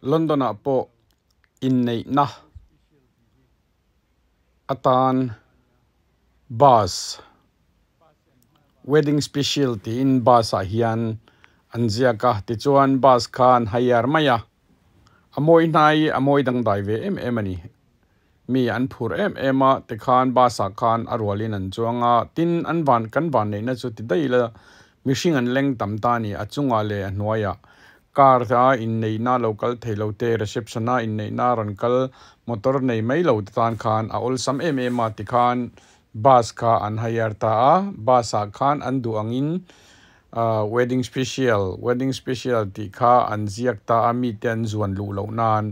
London po in nei na atan bus wedding specialty in bus a hian anzia ka ti chuan bus khan hayar maya amoi nai amoi dang dai ve em ani mi an phur ema te khan bus a khan arwalin an chuanga tin an van kan van nei na chu ti dai la mishing an leng tam ta ni achunga le hnuaya car tha in nei na local thailo te reception na in nei na rankal motor nei mai lo tan khan a ol sam ema ti khan bus kha an hayar ta a bus a khan an du angin wedding special ti kha an ziak ta ami ten zuan lu lo nan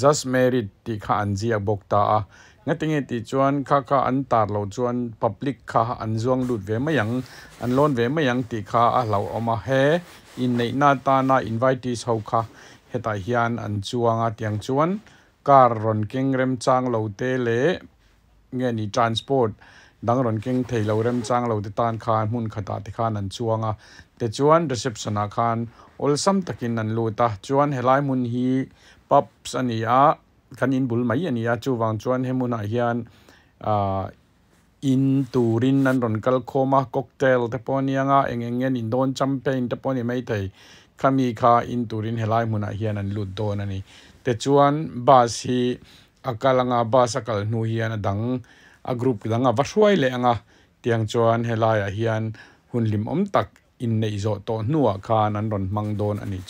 just married ti kha an ziak bok ta a ngatinge ti chuan kha an tar lo chuan public kha an zuang lut ve mayang an lon ve mayang ti kha a lo oma he in nei na ta na invitees ho kha heta hian an chuanga tiang chuan car ron keng rem chang lo te le nge ni transport dang ron keng thailo rem chang lo te tan khan mun khata ti khan an chuanga te chuan reception a khan ol sam takin an luta chuan helai mun hi pubs ania kan in bul mai ania chu wang chuan hemuna hian in turin nan ron kal khoma cocktail te ponianga engen in don champagne te poni mai thei khami kha in turin helai muna hian an lut don ani te chuan bus hi akalanga bus akal nu hian adang a group danga vashwai le anga tiang chuan helai a hian hunlim om tak in nei zo to nuwa khan an ron mang don ani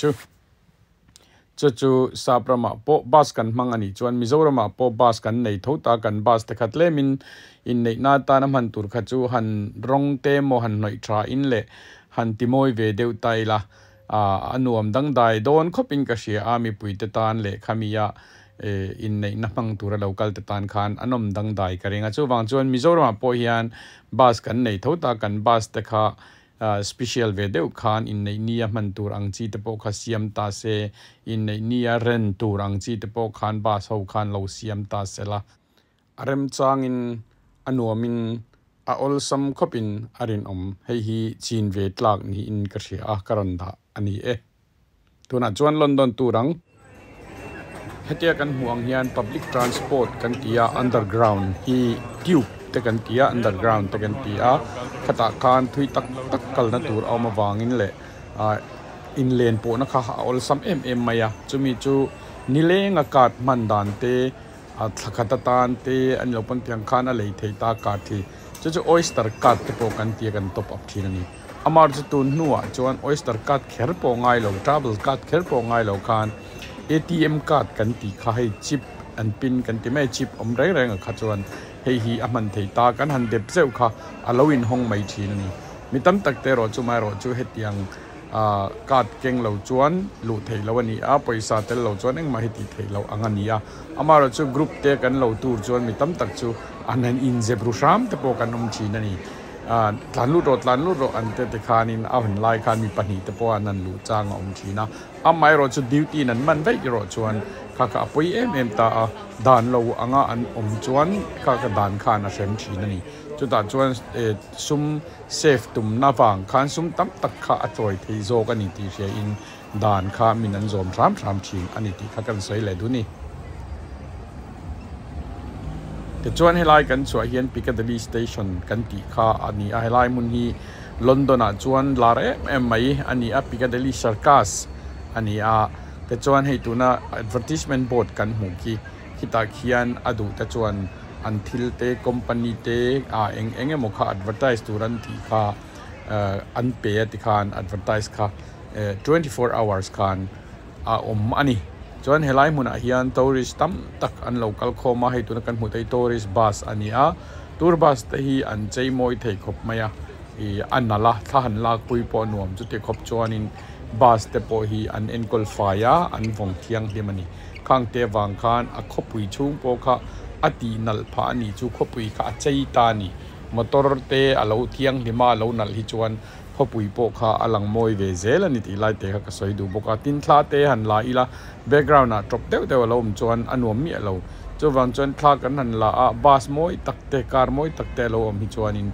chu saprama po bus kan mang ani chuan mizorama po bus kan nei thota kan bus te khatlemin in nei na ta na man tur kha chu han rong te mo han noi tra in le han timoi ve deu taila anuam dang dai don khopin ka sia ami puite tan le khamia in nei na mang tur local te tan khan anom dang dai karenga chu wang chuan mizorama po hian bus kan nei thota kan bus te kha special video khan in nei nia man tur ang chi te po kha siam ta se in nei nia ren tur ang chi te po khan ba so khan lo siam ta se la arem chang in anuamin a ol sam khopin arin hei hi chin ve tlak ni in ka ria a karan da ani tuna chuan London turang hetia kan huang hian public transport kan tia underground hi tube te kan tia underground te kan tia khata khan thui tak kal na tur awma wangin le in len po na kha ol sam em maya chumi chu nilenga kat man dan te thakata tan te an lopan tiang khan a lei thei ta ka thi chu oyster kat te po kan tia kan top up thinani amar chu tun nuwa chuan oyster kat kher po ngai lo travel kat kher po ngai lo khan ATM card kan ti kha hei chip an pin kan ti mai chip reng kha chuan hei hi aman thei ta kan han dep zeu kha aloin hong mai thin ni mitam tak te ro chu mai ro chu hetiang card keng lo chuan lu thei lo ani a paisa tel lo chuan eng ma heti thei lo angania amaro chu group te kan lo tur chuan mitam tak chu anan in zebru sham te po kan thin ani tlan lu ro an te khanin a hun lai khan mi pani te po anan lu chang thina amai ro chu duty nan man vei ro chuan kha poi em ta dan lo anga an chuan kha dan khan a sem thina ni chu ta chuan sum safe tum na wang khan sum tam tak kha a choi thei zo ka ni ti ria in dan kha min an zom ram thin ani ti kha kan sei le du ni te chuan helai kan chua hian Piccadilly station kan ti kha ani a helai mun hi London a chuan lare mai ani a Piccadilly Circus ani a te chuan hei tuna advertisement board kan hmu ki kita khian adu te chuan until te company te enge mo kha advertise turan ti kha an pe ti khan advertise kha 24 hours khan ani chuan helai mun a hian tourist tam tak an local khoma hei tuna kan hmu te tourist bus ania tour bus te hi an chei moi thei khop maya anala thahan lak pui po nuam chu te khop chuanin bus te po hi an enkol faya an vong thiang hlimani khang te wang khan a khopui chung po kha ati nal pha ani chu khopui kha chei ta ni motor te alo thiang hlima lo nal hi chuan khopui po kha alang moi ve zel ani ti lai te kha soi du boka tin thla te han la ila background na drop deu lo chuan anuam mi lo chu wang chuan thla kan han la bus moi takte car moi takte lo hi chuanin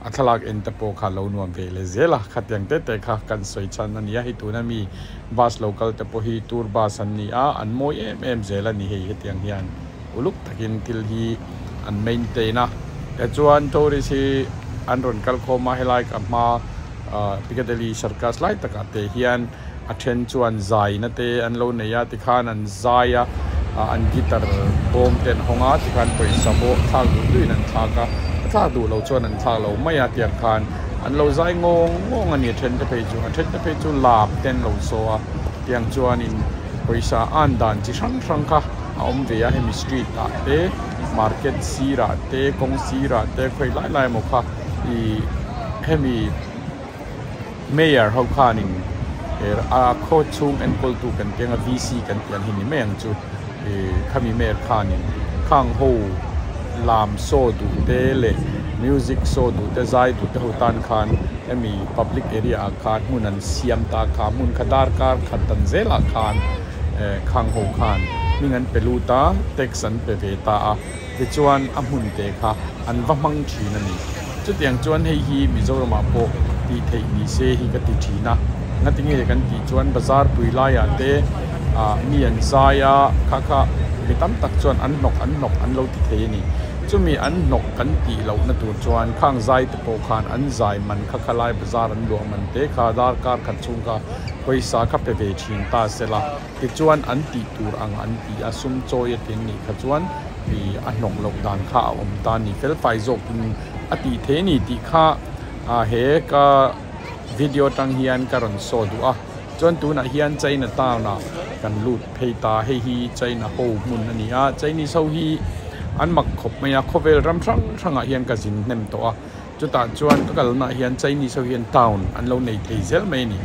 athalak en te po kha lo nuam ve le zela khatyang te kha kan soi chan ani ya hi tu na mi bus local te po hi tour bus an ni a an moi em zela ni hei hetiang hian uluk takin til hi an maintain a chuan tourist hi an ron kal khoma helai ka ma Piccadilly Circus lai taka te hian a then chuan zai na te an lo nei ya ti khan an zaya an guitar bom ten honga ti khan poi sabo thak du in an thaka thak du lo chuan an thak lo mai a tiang khan an lo zai ngong ani then te pe chu lap ten lo so a tiang chuan in poisa an dan chi sang kha om ve a hemi street ta te market sira te kong sira te khoi lai mo kha I hemi mayor ho khanin a kho chung en kol tu kan tenga VC kan tian hini meng chu khami mayor khanin khang ho lam so du te le music so du te zai du te hotan khan hemi public area khan munan siam ta kha mun khadar kar khatan zela khan khang ho khan mingan peluta texan pe ve ta ti chuan amun te kha an wamang thina ni chu tiang chuan hei hi Mizoram po ti thei ni se hi ka ti thina ngatinge kan ti chuan bazar puila ya te mi an zaya kha mitam tak chuan an nok an lo ti thei ni chumi an nok kan ti lo na tur chuan khang zai te po khan an zai man khalai bazar an lo man te kha dar kar khat chung ka paisa kha pe ve thin ta sela ti chuan an ti tur ang an ti asum choi tin ni kha chuan ti an nok lok dan kha om ta ni fel fai zok ati the ni ti kha he ka video tang hian karon so du chuan tu na hian chaina ta na kan lut pheita hei hi chaina ho mun ani chaini so hi an mak khop maya khovel ram thanga hian ka jin nem to chuta chuan ka kal na hian chaini so hian town an lo nei thei zel mai ni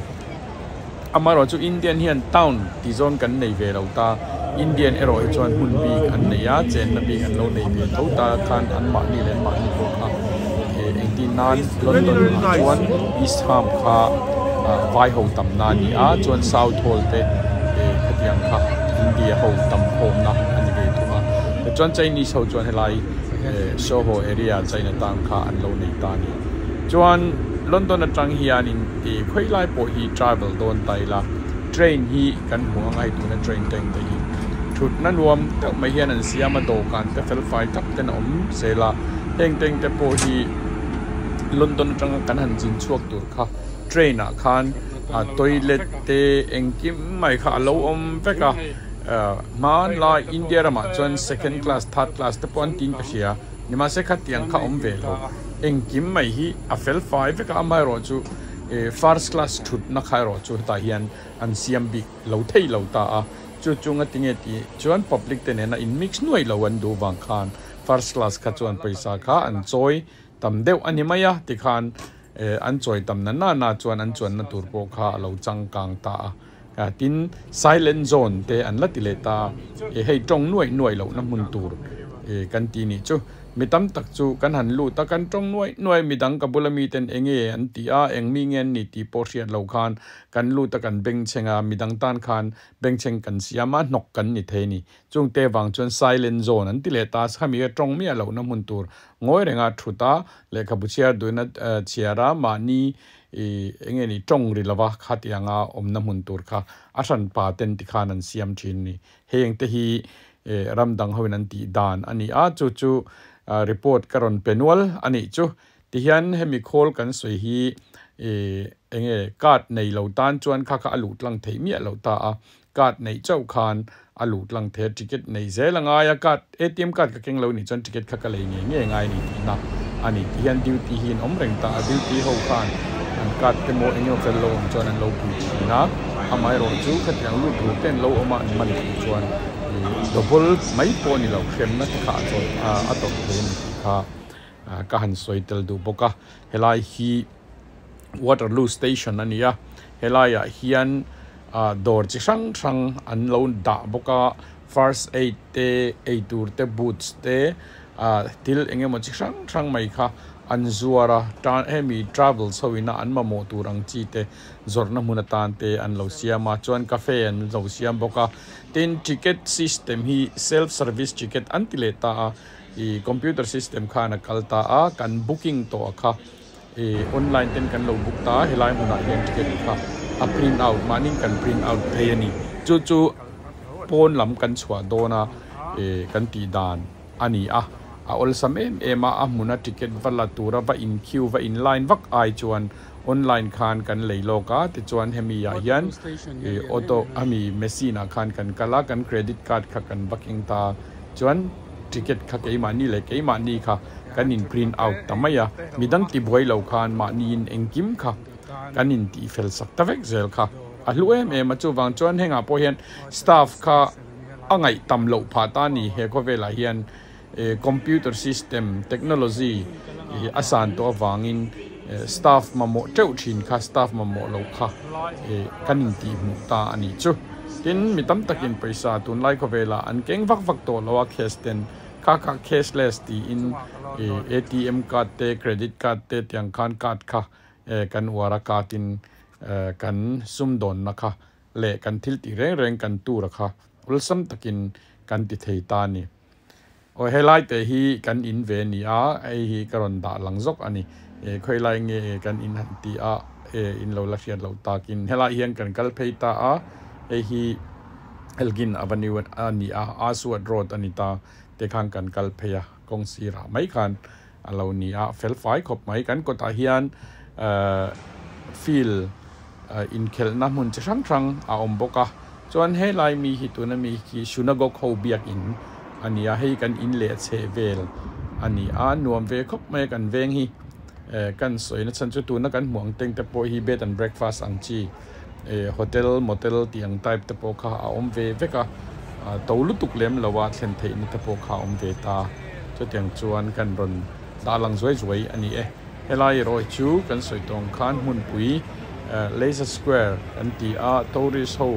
amaro chu Indian hian town ti zone kan nei ve lo ta Indian ero chuan hun bi an nei chen na bi an lo nei ve tho ta khan an ma ni len ma ni ko kha nan London chuan East Ham kha vai ho tam na ni chuan South Hall te khatiang kha India ho tam hom na ani ve thuma chuan Chinese ho chuan helai Soho area Chinatown kha an lo nei ta ni chuan London atang hian in ti khoi lai po hi travel don tai la train hi kan huang ai tu na train teng te hi thut na nuam te mai hian an siama do kan te fel fai tak ten om sela heng teng te po hi London atang kan han jin chuak tur kha train a khan toilet te engkim mai kha lo om veka man la India rama chuan second class third class te pon tin ka sia nima se kha tiang kha om ve lo engkim mai hi a fel 5 ka mai ro chu first class thut na khai ro chu ta hian an siam big lo thei lo ta chu chunga tinge ti chuan public te ne na in mix nuai lo an du wang khan first class kha chuan paisa kha an choi tam deuh ani maya ti khan an choi tam na chuan an chuan na tur po kha lo chang kang ta tin silent zone te an la ti le ta hei tong nuai lo na mun tur kan ti ni chu mitam tak chu kan han lu ta kan tong nuai midang kabulami ten enge an ti eng mi ngen ni ti portion lo khan kan lu ta kan beng chenga midang tan khan beng cheng kan siama nok kan ni the ni chung te wang chon silent zone an ti le ta khami ga tong mi lo na mun tur ngoi renga thuta le khabuchia duina chiara mani enge ni tong ri lawa khatianga omna mun tur kha asan pa ten ti khan an siam thin ni heng te hi ramdang hoin an ti dan ani chu report karon penual ani chu ti hian hemi khol kan soi hi enge card nei lo tan chuan kha alu tlang thei mi lo ta card nei chau khan alu tlang the ticket nei zelanga ya card ATM card ka keng lo ni chon ticket kha ka lei nge ngai ni na ani ti hian duty hin om reng ta duty ho khan an card te mo enyo fel lo chon an lo pu na amai ro chu kha tiang lu ru ten lo oma an man chuan double mai po ni lo khem na kha cho atok then kha ka han soitel du boka helai hi Waterloo station ania helai hian dor chi sang an lo da boka first aid te eitur te boots te til engemaw chi sang mai kha an zuara tan hemi travel sowina an mamo turang chi te zorna munatan te an lo siama chuan cafe an lo siam boka tin ticket system hi self service ticket antileta I computer system khana kalta kan booking to kha online ten kan lo book ta helai muna hian ticket kha a print out manin kan print out thei ani chu pon lam kan chhuah dona kan ti dan ani a ol sam em a muna ticket vala tura va in queue va in line vak ai chuan online khan kan leilo ka ti chuan hemi ya hian auto ami machine khan kan kala kan credit card kha kan booking ta chuan ticket kha ke mani le ke mani kha kan in print out tamaya midang ti boi lo khan mani in engkim kha kan in ti fel sak ta vek zel kha a lu em a chu wang chuan henga po hian staff kha angai tam lo pha ta ni he ko vela hian computer system technology asan to wangin staff mamo teu thin kha staff mamo lo kha kanin ti mu ta ani chu tin mitam takin paisa tun lai ko vela an keng vak to lawa cash ten kha cashless ti in ATM card te credit card te tiang khan card kha kan wara katin kan sum don na kha le kan thil ti reng kan tu ra kha ulsam takin kan ti thei ta ni o helai te hi kan in ve ni a ai hi karon da langjok ani khoi lai nge kan in han ti a in lo la hian lo takin helai hian kan kal phei ta a hi Elgin Avenue ani a Aswad Road ani ta te khang kan kal pheya kong sira mai khan alo ni a fel fai khop mai kan ko ta hian feel in khelna mun chang a omboka chuan helai mi hi tuna mi ki synagogue ho biak in ani a hei kan in le che vel ani a nuam ve khop mai kan veng hi kan soina chan chu tu na kan muang teng te po hi bed and breakfast ang chi hotel motel tiang type te po kha a om ve veka to lu tuk lem lawa thlen thei ni te po kha om ve ta chu tiang chuan kan ron da lang zoi ani helai roi chu kan soi tong khan hun pui laser square kan ti a tourist ho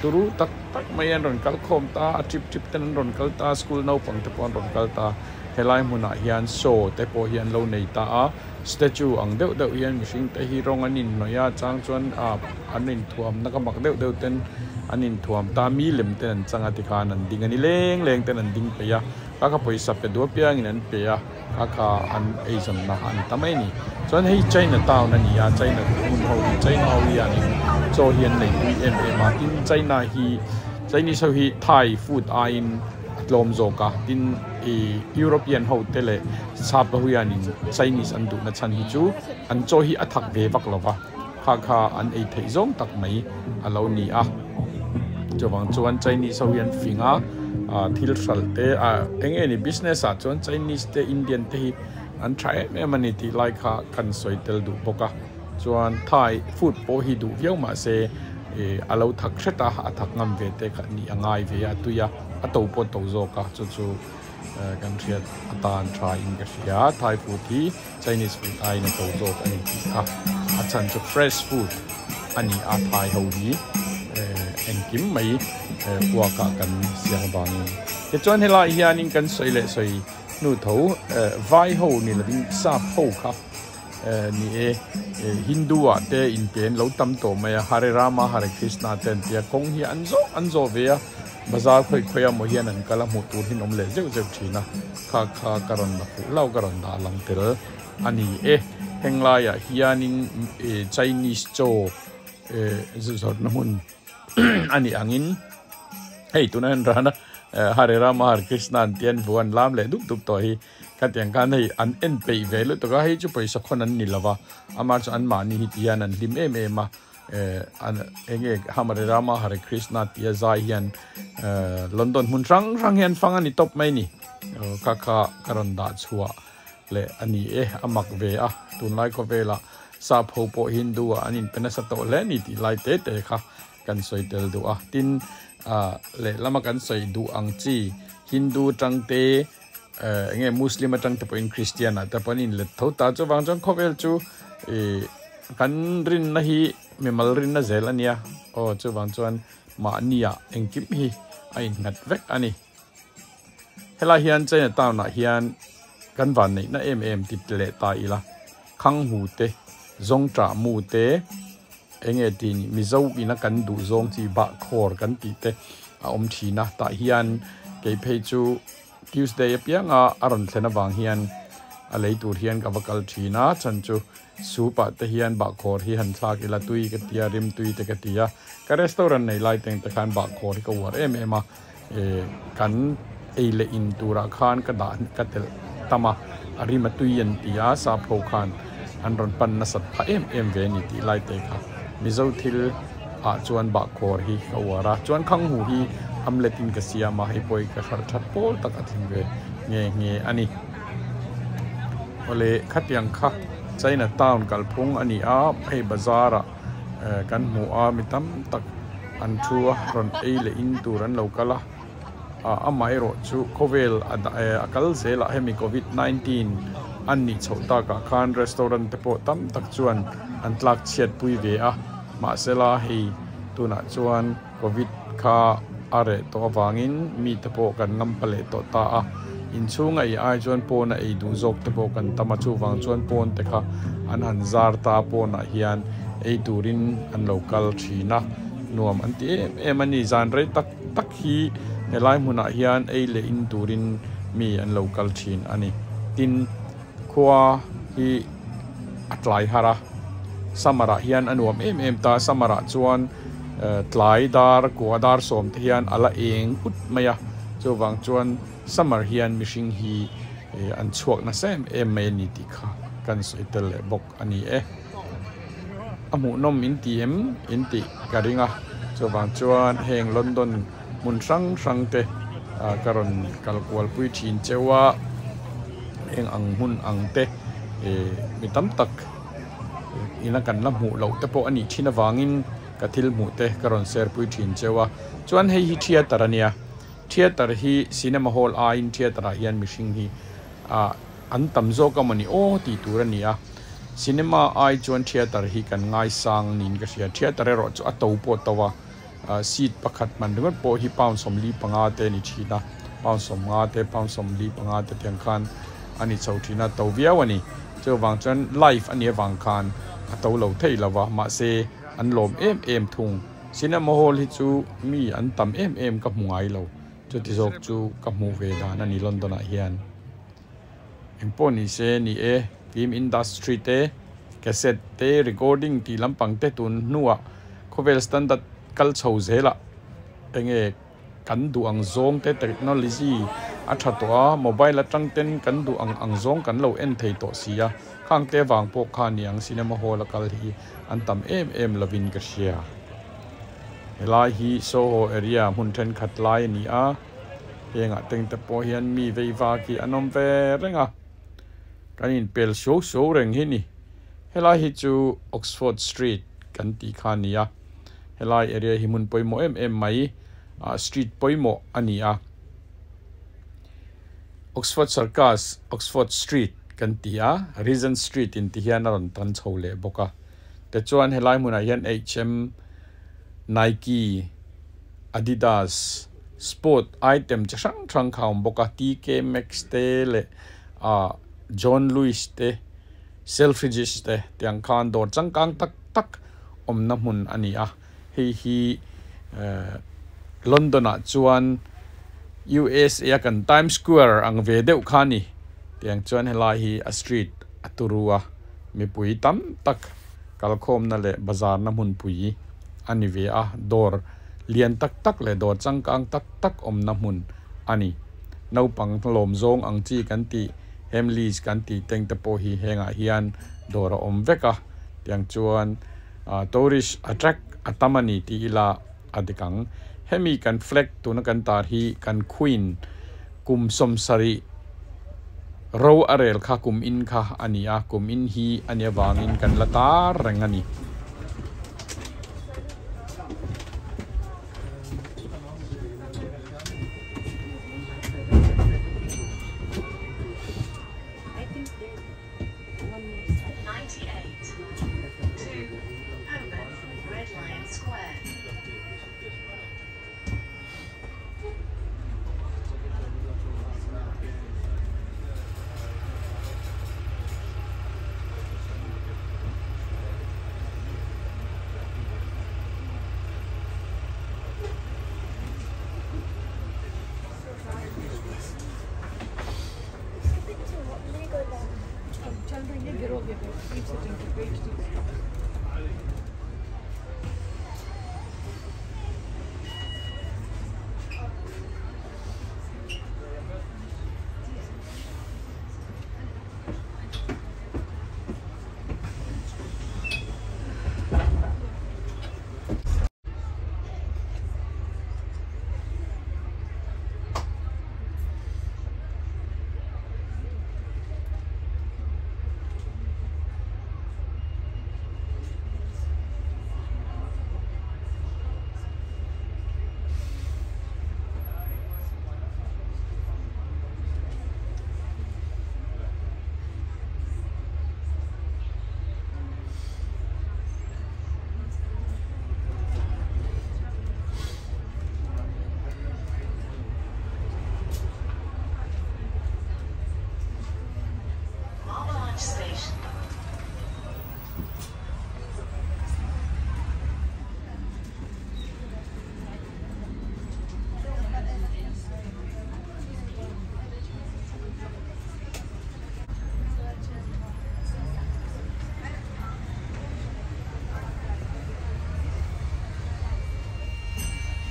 turu tak mai an ron kal khom ta trip ten ron kal ta school no pang te pon ron kal ta helai muna hian show te po hian lo nei ta a statue ang deuh hian mihring te hi rong anin noya chang chuan anin thuam nakamak deuh ten anin thuam ta mi lem ten an changa ti khan an ding ani leng ten an ding pe ya ka poisa pe do piang in an pe ya ka an eizam na an tamai ni chuan hei China town ani ya China mun ho China ho ya ni cho hian nei tin China hi Chinese ho hi Thai food in lom zo ka tin European ho tele sap ho ya ni Chinese an du na chan hi chu an cho hi athak ve vak lova kha an ei thei zong tak mai alo ni a chawang chuan Chinese ho hian finga thil sal te enge ni business a chuan Chinese te Indian te hi an try me mani ti like kha kan soi tel du boka chuan Thai food po hi du viau ma se alo thak theta athak ngam ve te kha ni angai ve a tuya ato po to zo ka chu kan thiat atan try in ka sia Thai food hi Chinese food ai na to zo ani ti kha achan chu fresh food ani a Thai ho hi en kim mai kwa ka kan sia bang ke chuan hela hianin kan soi le soi nu tho vai ho ni la ding sa ho kha ni Hindu te in pen lo tam to mai Hare Rama Hare Krishna ten tia kong hi anzo ve bazar khoi mo hian an kala mu tur hin om le zeu thina kha karon na pu lau karon da lang tel ani hengla ya hianin Chinese cho zot na mun ani angin hei tunan rana Hare Rama Hare Krishna tian vuan lam le dup to hi katiang kan hei an en pe ve lu to ga hei chu paisa khon an ni lawa amar chu an ma ni hi tian an lim ma an enge Hare Rama Hare Krishna tia zai hian London mun rang hian fang ani top mai ni ka karon da chua le ani amak ve tun lai ko vela sa pho po Hindu anin penasa to le ni ti lai te kha kan soi tel du tin le lama kan soi du ang chi Hindu tang te nge Muslim tang te point Christian ta panin le tho ta chu wang chang khovel chu kan rin na hi memal rin na zel ania chu wang chuan ma nia engkim hi ai ngat vek ani hela hian China town na hian kan van nei na tip le ta ila khang hu te zong tra mu te enge ti mizo ina kan du zong chi ba khor kan ti te om thina ta hian ke phei chu Tuesday pianga aron thena wang hian alei tur hian ka vakal thina chanchu supa te hian ba khor hi han thlak ila tui ka tia rim tui te ka tia ka restaurant nei lai teng te khan ba khor ka war em a kan eile in tura khan ka da ka tel tama arima tui yan tia sa pho khan an ron pan na sat pha em ve ni ti lai te kha mizo thil a chuan ba khor hi ka wara chuan khang hu hi amletin ka siama hi poi ka thar that pol tak athin ve nge ani ole khatyang kha Chinatown kalphung ani a hei bazara kan mu a mitam tak an thua ron eile in turan lokala amai ro chu kovel akal zela hemi covid-19 anni chhota ka khan restaurant te po tam tak chuan an tlak chiat pui ve a ma sela hei tuna chuan covid kha are to wangin mi te po kan ngam pale to ta a in chunga ai chuan pona ei du zok te po kan tama chu wang chuan pon te kha an han zar ta pona hian ei turin an local thina nuam an ti emani zan rei tak hi helai muna hian ei le in turin mi an local thin ani tin khwa hi atlai hara samara hian anuam em ta samara chuan tlai dar kwa dar som te hian ala eng ut maya chu wang chuan summer hian mishing hi an chuak na sem em mai ni ti kha kan soitel bok ani amu nom in ti karinga chuwang chuan heng London mun sang te karon kalkwal pui thin chewa heng ang hun ang te mitam tak ina kan la mu lo te po ani thina wangin kathil mu te karon ser pui thin chewa chuan hei hi thia tarania theater hi cinema hall a in theater a hian mishing hi an tamzo ka mani o ti turania cinema ai chuan theater hi kan ngai sang nin ka sia theater ro chu ato po tawa seat pakhat man ringot po hi pound som li panga te ni thina pound som nga te pound som li panga te tiang khan ani chauthina to viawani chu wang chuan live ani wang khan ato lo thei lawa ma se an lom em thung cinema hall hi chu mi an tam em ka mungai lo chu ti zok chu ka mu ve da na ni London a hian emponi se ni film industry te cassette te recording ti lampang te tun nuwa khovel standard kal chho zela enge kan du ang zong te technology athatwa mobile atang ten kan du ang zong kan lo en thei to sia khang te wang po kha niang cinema hall kal hi an tam em lovin ka sia elai hi Soho area mun then khat lai ni a henga teng te po hian mi veiwa ki anom ve renga kanin pel show reng hi ni helai hi chu Oxford Street kan ti khania helai area hi mun poimo em mai street poimo ania Oxford Circus Oxford Street kan tia Regent Street in ti hian ron tan chole boka te chuan helai muna hian H&M Nike Adidas sport item chang kham boka TK Maxx te le John Lewis te Selfridges te tiang khan dor changkang tak om na mun ani hi London a chuan US ya kan Times Square ang ve deuh khani tiang chuan helai hi a street aturua mi pui tam tak kalkhom na le bazar na mun pui ani ve dor lian tak le dor changkang tak om na mun ani no pang lom zong ang chi kan ti Hamleys kan ti teng te po hi henga hian dor om veka tiang chuan tourist attract atamani ti ila adikang hemi kan flag tuna kan tar hi kan queen kum somsari ro arel kha kum in kha ania kum in hi ania wangin kan latar rengani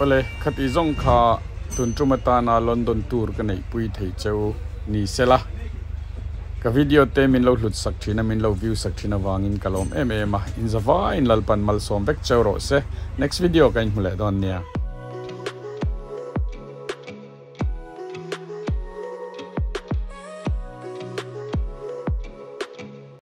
ole khati zong kha tun trumata na London tour ka nei pui thei cheu ni sela ka video te min lo hlut sak thina min lo view sak thina wangin kalom em em in zawa in lalpan mal som bek cheu ro se next video kan hule don nia